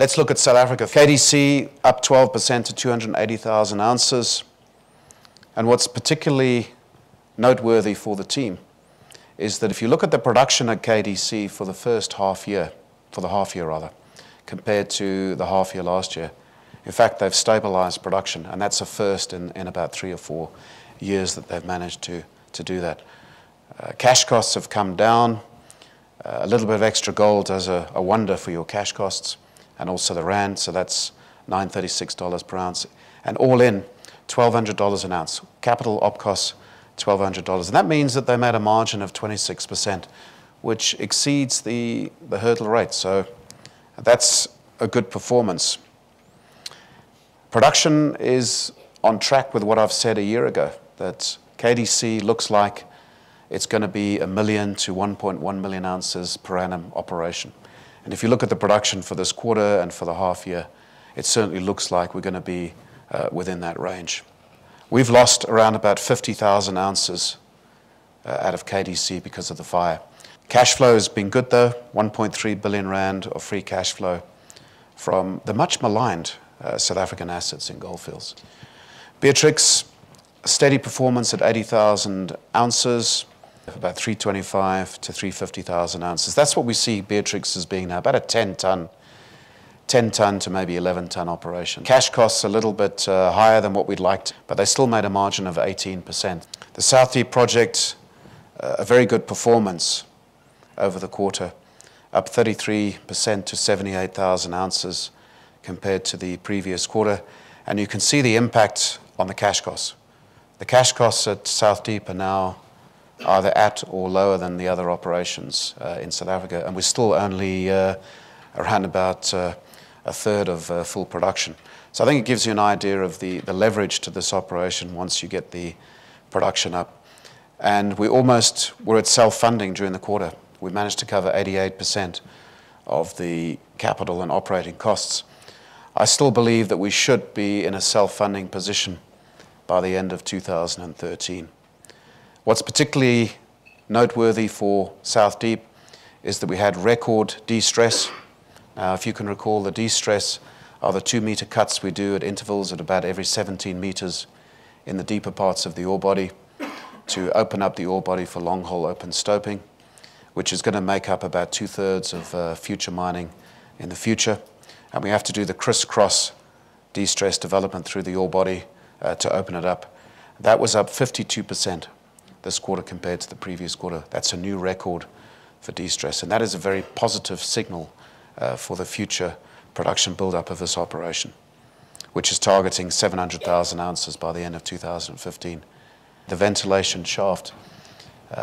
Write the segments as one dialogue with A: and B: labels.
A: Let's look at South Africa. KDC up 12% to 280,000 ounces. And what's particularly noteworthy for the team is that if you look at the production at KDC for the first half year, compared to the half year last year, in fact, they've stabilized production, and that's a first in about 3 or 4 years that they've managed to do that. Cash costs have come down. A little bit of extra gold does a wonder for your cash costs, and also the rand, so that's $936 per ounce. And all in, $1,200 an ounce. Capital op costs, $1,200. And that means that they made a margin of 26%, which exceeds the hurdle rate. So that's a good performance. Production is on track with what I've said a year ago, that KDC looks like it's going to be 1 million to 1.1 million ounces per annum operation. And if you look at the production for this quarter and for the half year, it certainly looks like we're going to be within that range. We've lost around about 50,000 ounces out of KDC because of the fire. Cash flow has been good though, 1.3 billion rand of free cash flow from the much maligned South African assets in Goldfields. Beatrix, steady performance at 80,000 ounces, about 325 to 350,000 ounces. That's what we see Beatrix as being now, about a 10 ton to maybe 11 ton operation. Cash costs a little bit higher than what we'd liked, but they still made a margin of 18%. The South Deep project, a very good performance over the quarter, up 33% to 78,000 ounces compared to the previous quarter. And you can see the impact on the cash costs. The cash costs at South Deep are now either at or lower than the other operations in South Africa, and we're still only around about a third of full production. So I think it gives you an idea of the leverage to this operation once you get the production up. And we're at self-funding during the quarter. We managed to cover 88% of the capital and operating costs. I still believe that we should be in a self-funding position by the end of 2013. What's particularly noteworthy for South Deep is that we had record de-stress. Now, if you can recall, the de-stress are the 2 meter cuts we do at intervals at about every 17 meters in the deeper parts of the ore body to open up the ore body for long hole open stoping, which is going to make up about 2/3 of future mining in the future. And we have to do the crisscross de-stress development through the ore body to open it up. That was up 52% this quarter compared to the previous quarter. That's a new record for de-stress, and that is a very positive signal for the future production build-up of this operation, which is targeting 700,000 ounces by the end of 2015. The ventilation shaft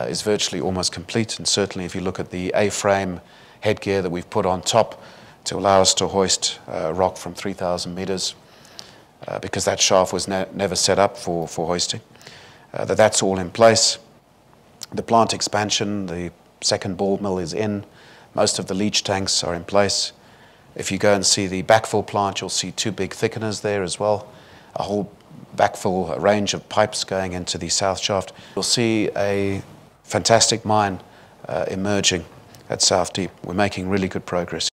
A: is virtually almost complete, and certainly if you look at the A-frame headgear that we've put on top to allow us to hoist rock from 3,000 meters, because that shaft was never set up for hoisting. That's all in place. The plant expansion, the second ball mill is in. Most of the leach tanks are in place. If you go and see the backfill plant, you'll see 2 big thickeners there as well. A whole backfill range of pipes going into the south shaft. You'll see a fantastic mine emerging at South Deep. We're making really good progress.